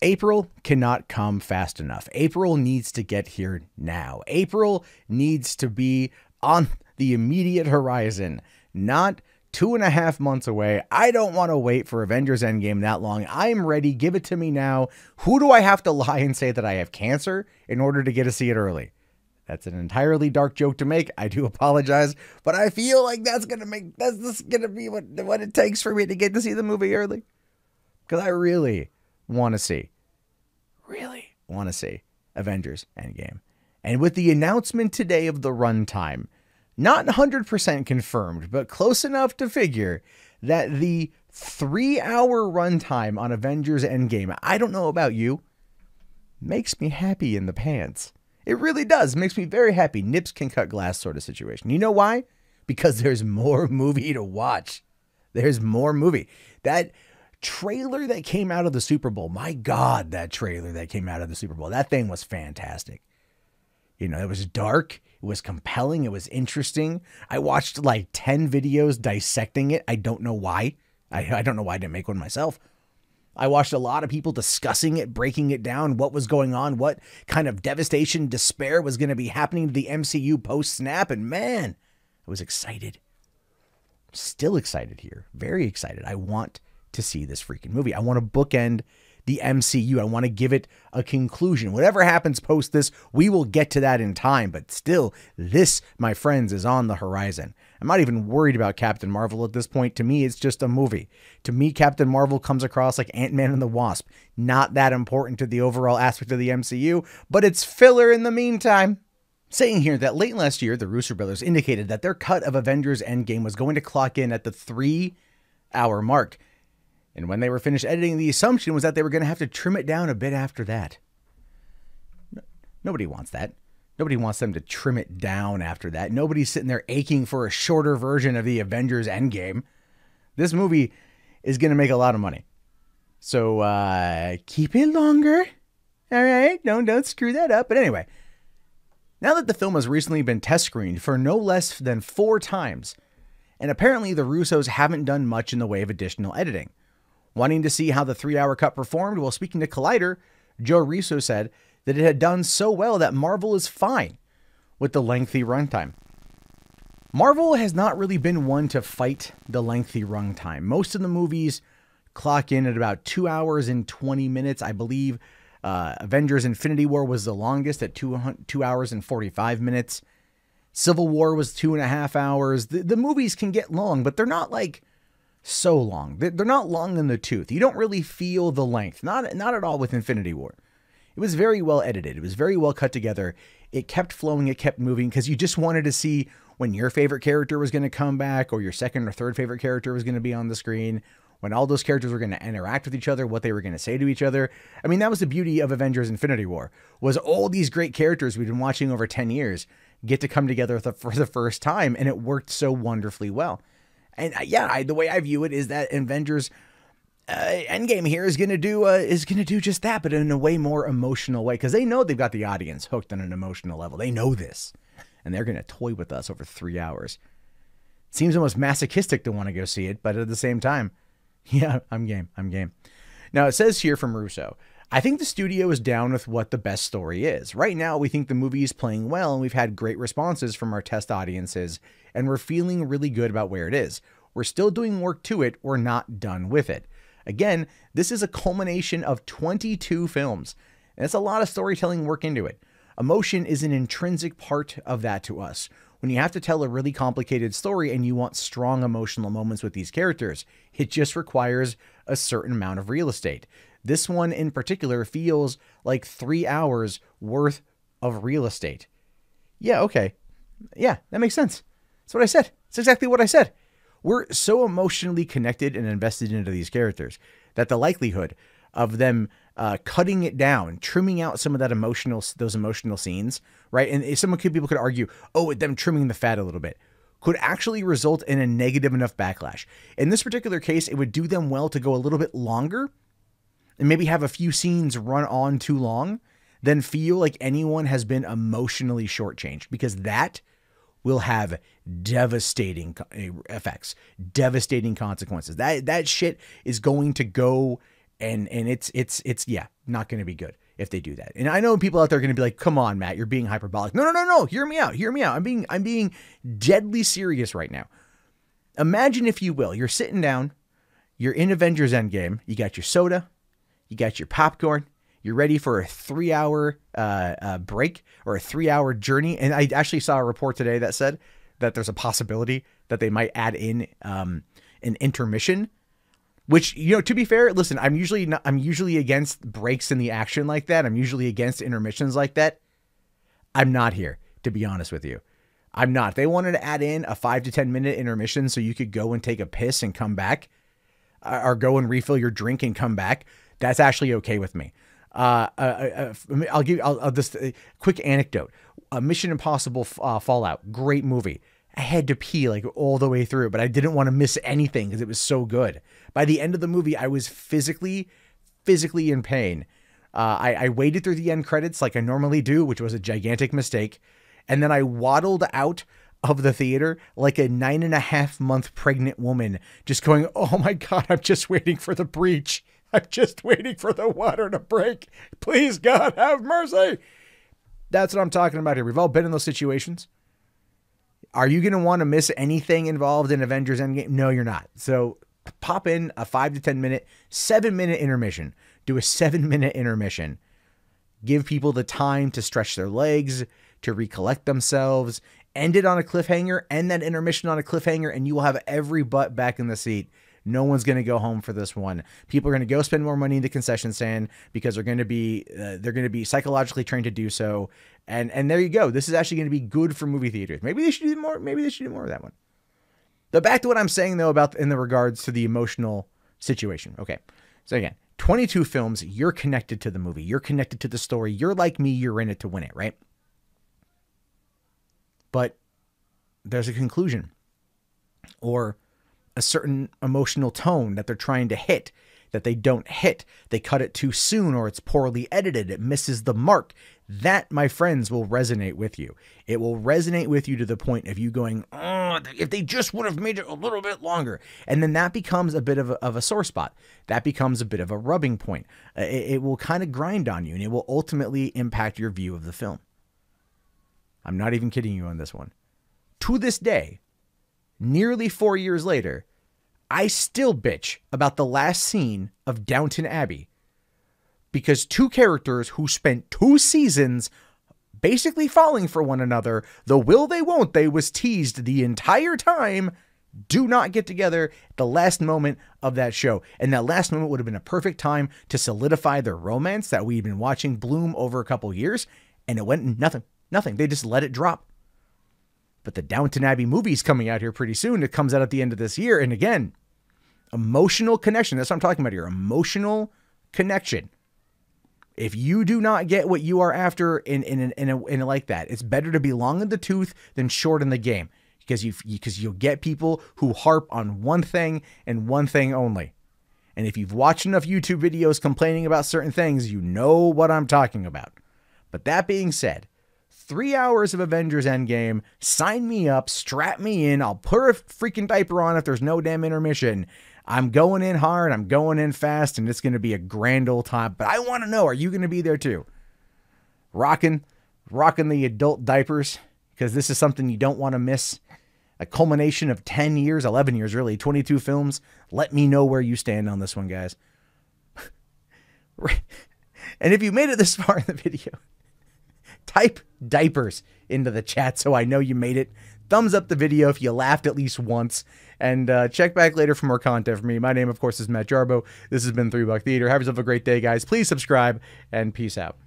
April cannot come fast enough. April needs to get here now. April needs to be on the immediate horizon, not 2.5 months away. I don't want to wait for Avengers Endgame that long. I'm ready. Give it to me now. Who do I have to lie and say that I have cancer in order to get to see it early? That's an entirely dark joke to make. I do apologize, but I feel like that's going to be what it takes for me to get to see the movie early. Because I really want to see Avengers Endgame. And with the announcement today of the runtime, not 100% confirmed, but close enough to figure that the 3-hour runtime on Avengers Endgame, I don't know about you, makes me happy in the pants. It really does. Makes me very happy. Nips can cut glass sort of situation. You know why? Because there's more movie to watch. There's more movie. That trailer that came out of the Super Bowl, my God, that trailer that came out of the Super Bowl, that thing was fantastic. You know, it was dark. It was compelling. It was interesting. I watched like 10 videos dissecting it. I don't know why. I don't know why I didn't make one myself. I watched a lot of people discussing it, breaking it down, what was going on, what kind of devastation, despair was going to be happening to the MCU post-snap. And man, I was excited. Still excited here. Very excited. I want to see this freaking movie. I want to bookend the MCU. I want to give it a conclusion. Whatever happens post this, we will get to that in time. But still, this, my friends, is on the horizon. I'm not even worried about Captain Marvel at this point. To me, it's just a movie. To me, Captain Marvel comes across like Ant-Man and the Wasp. Not that important to the overall aspect of the MCU, but it's filler in the meantime. Saying here that late last year, the Russo Brothers indicated that their cut of Avengers Endgame was going to clock in at the 3-hour mark. And when they were finished editing, the assumption was that they were going to have to trim it down a bit after that. Nobody wants that. Nobody wants them to trim it down after that. Nobody's sitting there aching for a shorter version of the Avengers Endgame. This movie is going to make a lot of money. So keep it longer. All right? Don't screw that up. But anyway, now that the film has recently been test screened for no less than 4 times, and apparently the Russos haven't done much in the way of additional editing. Wanting to see how the 3-hour cut performed, while speaking to Collider, Joe Russo said that it had done so well that Marvel is fine with the lengthy runtime. Marvel has not really been one to fight the lengthy runtime. Most of the movies clock in at about 2 hours and 20 minutes. I believe Avengers Infinity War was the longest at 2 hours and 45 minutes. Civil War was 2.5 hours. The movies can get long, but they're not like so long. They're not long in the tooth. You don't really feel the length. Not at all with Infinity War. It was very well edited. It was very well cut together. It kept flowing. It kept moving because you just wanted to see when your favorite character was going to come back or your second or third favorite character was going to be on the screen, when all those characters were going to interact with each other, what they were going to say to each other. I mean, that was the beauty of Avengers Infinity War, was all these great characters we've been watching over 10 years get to come together for the first time, and it worked so wonderfully well. And yeah, the way I view it is that Avengers Endgame here is going to do just that, but in a way more emotional way, because they know they've got the audience hooked on an emotional level. They know this, and they're going to toy with us over 3 hours. Seems almost masochistic to want to go see it, but at the same time, yeah, I'm game. Now, it says here from Russo, I think the studio is down with what the best story is. Right now, we think the movie is playing well, and we've had great responses from our test audiences, and we're feeling really good about where it is. We're still doing work to it. We're not done with it. Again, this is a culmination of 22 films, and it's a lot of storytelling work into it. Emotion is an intrinsic part of that to us. When you have to tell a really complicated story and you want strong emotional moments with these characters, it just requires a certain amount of real estate. This one in particular feels like 3 hours worth of real estate. Yeah, okay. Yeah, that makes sense. That's what I said. It's exactly what I said. We're so emotionally connected and invested into these characters that the likelihood of them cutting it down, trimming out some of those emotional scenes, right? And people could argue, oh, them trimming the fat a little bit could actually result in a negative enough backlash. In this particular case, it would do them well to go a little bit longer and maybe have a few scenes run on too long than feel like anyone has been emotionally shortchanged, because that will have devastating effects, devastating consequences. That shit is going to go And it's yeah, not going to be good if they do that. And I know people out there are going to be like, come on, Matt, you're being hyperbolic. No. Hear me out. I'm being deadly serious right now. Imagine, if you will, you're sitting down, you're in Avengers Endgame, you got your soda, you got your popcorn, you're ready for a 3-hour break or a 3-hour journey. And I actually saw a report today that said that there's a possibility that they might add in an intermission, which, you know, to be fair, listen, I'm usually against breaks in the action like that. I'm usually against intermissions like that. I'm not here, to be honest with you. I'm not. If they wanted to add in a 5 to 10 minute intermission so you could go and take a piss and come back, or go and refill your drink and come back, that's actually okay with me. I'll just a quick anecdote. Mission Impossible Fallout, great movie. I had to pee like all the way through, but I didn't want to miss anything because it was so good. By the end of the movie, I was physically in pain. I waited through the end credits like I normally do, which was a gigantic mistake. And then I waddled out of the theater like a 9.5-month pregnant woman, just going, oh my God, I'm just waiting for the breach. I'm just waiting for the water to break. Please, God, have mercy. That's what I'm talking about here. We've all been in those situations. Are you going to want to miss anything involved in Avengers Endgame? No, you're not. So pop in a 5 to 10 minute, 7-minute intermission. Do a 7-minute intermission. Give people the time to stretch their legs, to recollect themselves, end it on a cliffhanger, end that intermission on a cliffhanger, and you will have every butt back in the seat. No one's going to go home for this one. People are going to go spend more money in the concession stand because they're going to be psychologically trained to do so. And there you go. This is actually going to be good for movie theaters. Maybe they should do more. Maybe they should do more of that one. But back to what I'm saying though about in the regards to the emotional situation. Okay. So again, 22 films. You're connected to the movie. You're connected to the story. You're like me. You're in it to win it, right? But there's a conclusion or a certain emotional tone that they're trying to hit that they don't hit. They cut it too soon, or it's poorly edited. It misses the mark. That, my friends, will resonate with you. It will resonate with you to the point of you going, oh, if they just would have made it a little bit longer. And then that becomes a bit of a sore spot. That becomes a bit of a rubbing point. It will kind of grind on you, and it will ultimately impact your view of the film. I'm not even kidding you on this one. To this day, nearly 4 years later, I still bitch about the last scene of Downton Abbey because two characters who spent 2 seasons basically falling for one another, the will they won't they was teased the entire time, do not get together at the last moment of that show. And that last moment would have been a perfect time to solidify their romance that we've been watching bloom over a couple years, and it went nothing. They just let it drop. But the Downton Abbey movie's coming out here pretty soon. It comes out at the end of this year. And again, emotional connection. That's what I'm talking about here. Emotional connection. If you do not get what you are after in a like that, it's better to be long in the tooth than short in the game, because you'll get people who harp on one thing and one thing only. And if you've watched enough YouTube videos complaining about certain things, you know what I'm talking about. But that being said, 3 hours of Avengers Endgame, sign me up, strap me in, I'll put a freaking diaper on if there's no damn intermission. I'm going in hard, I'm going in fast, and it's going to be a grand old time. But I want to know, are you going to be there too? Rocking the adult diapers, because this is something you don't want to miss. A culmination of 10 years, 11 years really, 22 films. Let me know where you stand on this one, guys. And if you made it this far in the video, type diapers into the chat so I know you made it. Thumbs up the video if you laughed at least once. And check back later for more content from me. My name, of course, is Matt Jarbo. This has been $3 Theater. Have yourself a great day, guys. Please subscribe, and peace out.